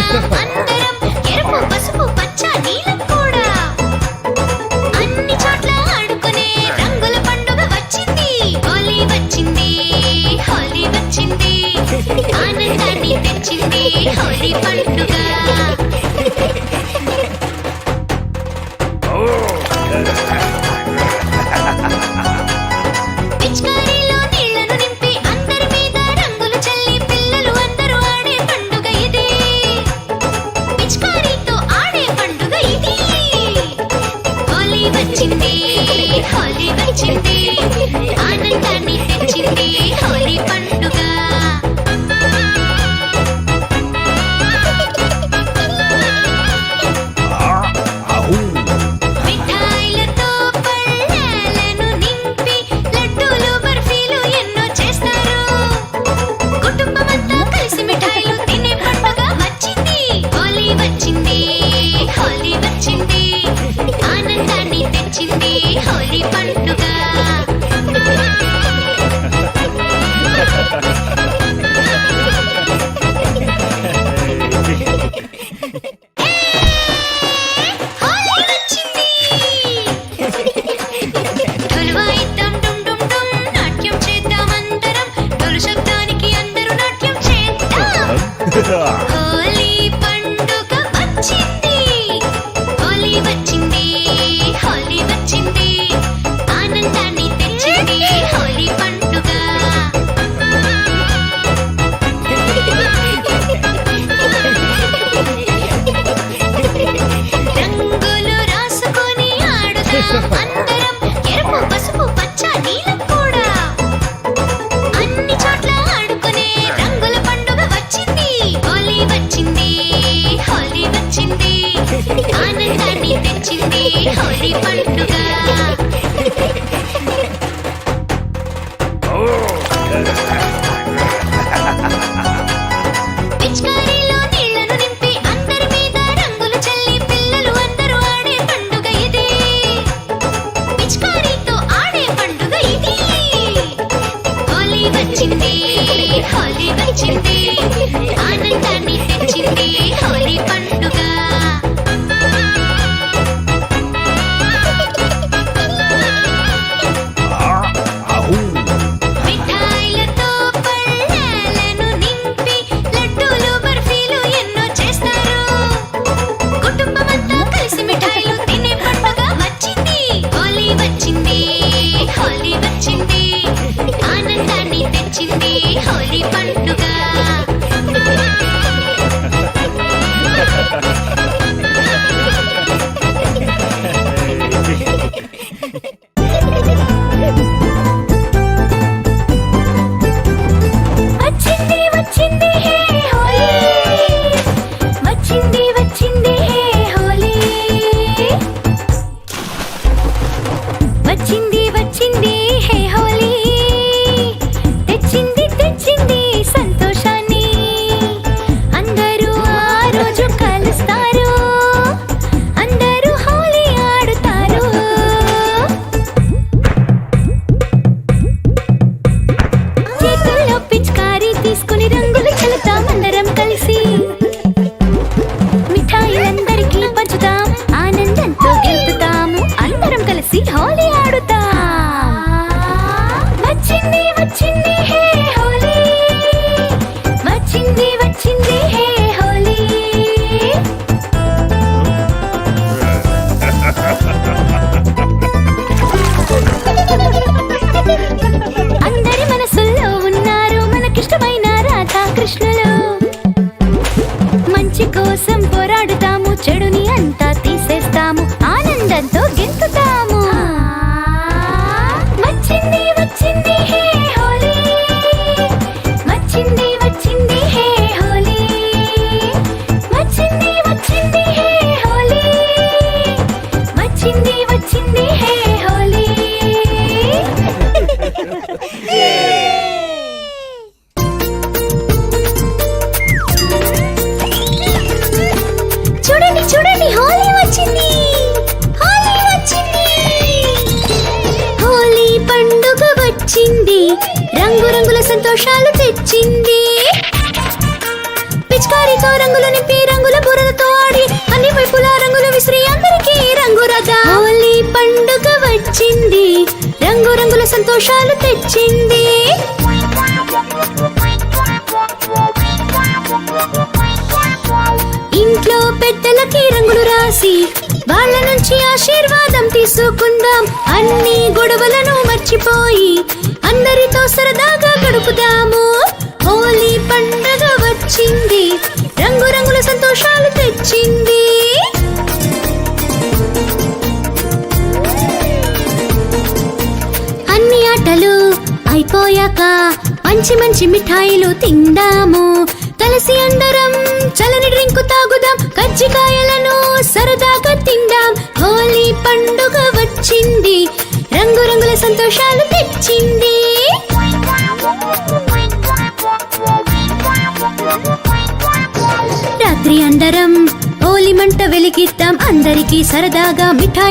అందరం ఎరుపు పసుపు పచ్చ నీలం కూడా అన్ని చోట్ల ఆడుకునే రంగుల పండుగ వచ్చింది. హోలీ వచ్చింది, హోలీ వచ్చింది, ఆనందాన్ని తెచ్చింది హోలీ పండుగ. పిచికారీలో నీళ్లను నింపి అందరి మీద రంగులు చల్లి పిల్లలు అందరూ ఆడే పండుగ ఇది. పిచికారీతో ఆడే పండుగ ఇది. హోలీ వచ్చింది, హోలీ వచ్చింది, ఆనందాన్ని తెచ్చింది హోలీ పండుగ. మిఠాయిలతో పళ్ళాలను నింపి లడ్డూలు బర్ఫీలు ఎన్నో చేస్తారు. కుటుంబమంతా కలిసి మిఠాయిలు తినే పండుగ వచ్చింది. హోలీ వచ్చింది, హోలీ వచ్చింది, ఆనందాన్ని తెచ్చింది హోలీ పండుగ. హోలీ వచ్చింది. ఢోలు వాయిద్దాం డుమ్ డుమ్ డుమ్, నాట్యం చేద్దాం అందరం, ఢోలు శబ్దానికి అందరూ నాట్యం చేద్దాం. హోలీ పండుగ వచ్చింది. హోలీ వచ్చింది, హోలీ వచ్చింది, ఆనందాన్ని తెచ్చింది హోలీ పండుగ. రంగులు రాసుకొని ఆడుదాం అందరం, ఎరుపు పసుపు పచ్చ నీలం కూడా అన్ని చోట్ల ఆడుకునే రంగుల పండుగ వచ్చింది. హోలీ వచ్చింది, హోలీ వచ్చింది, ఆనందాన్ని తెచ్చింది హోలీ పండుగ. పిచికారీలో నీళ్లను నింపి అందరి మీద రంగులు చల్లి పిల్లలు అందరూ ఆడే పండుగ ఇది. పిచికారీతో ఆడే పండుగ ఇది. హోలీ వచ్చింది, హోలీ వచ్చింది, ఆనందాన్ని తెచ్చింది హోలీ పండుగ. అందరితో రంగులు నింపి రంగుల బుర్రలతో ఆడి అన్ని వైపులా రంగులు విసిరి అందరికీ రంగురదా హోలీ పండుగ వచ్చింది రంగు రంగుల సంతోషాలు తెచ్చింది ఇంట్లో పెద్దలకి రంగులు రాసి వాళ్ళ నుంచి ఆశీర్వాదం తీసుకుందాం అన్ని గొడవలను మర్చిపోయి అందరితో సరదాగా గడుపుదాము హోలీ పండుగ వచ్చింది రంగు రంగుల సంతోషాలు తెచ్చింది అన్ని ఆటలు అయిపోయాక మంచి మంచి మిఠాయిలు తిందాము కలిసి అందరం చలని డ్రింకు తాగుదాం కజ్జికాయలను సరదాగా తిందాం హోలీ పండుగ వచ్చింది రంగు రంగుల సంతోషాలు తెచ్చింది రాత్రి అందరం హోలీ మంట వెలిగిద్దాం అందరికీ సరదాగా మిఠాయి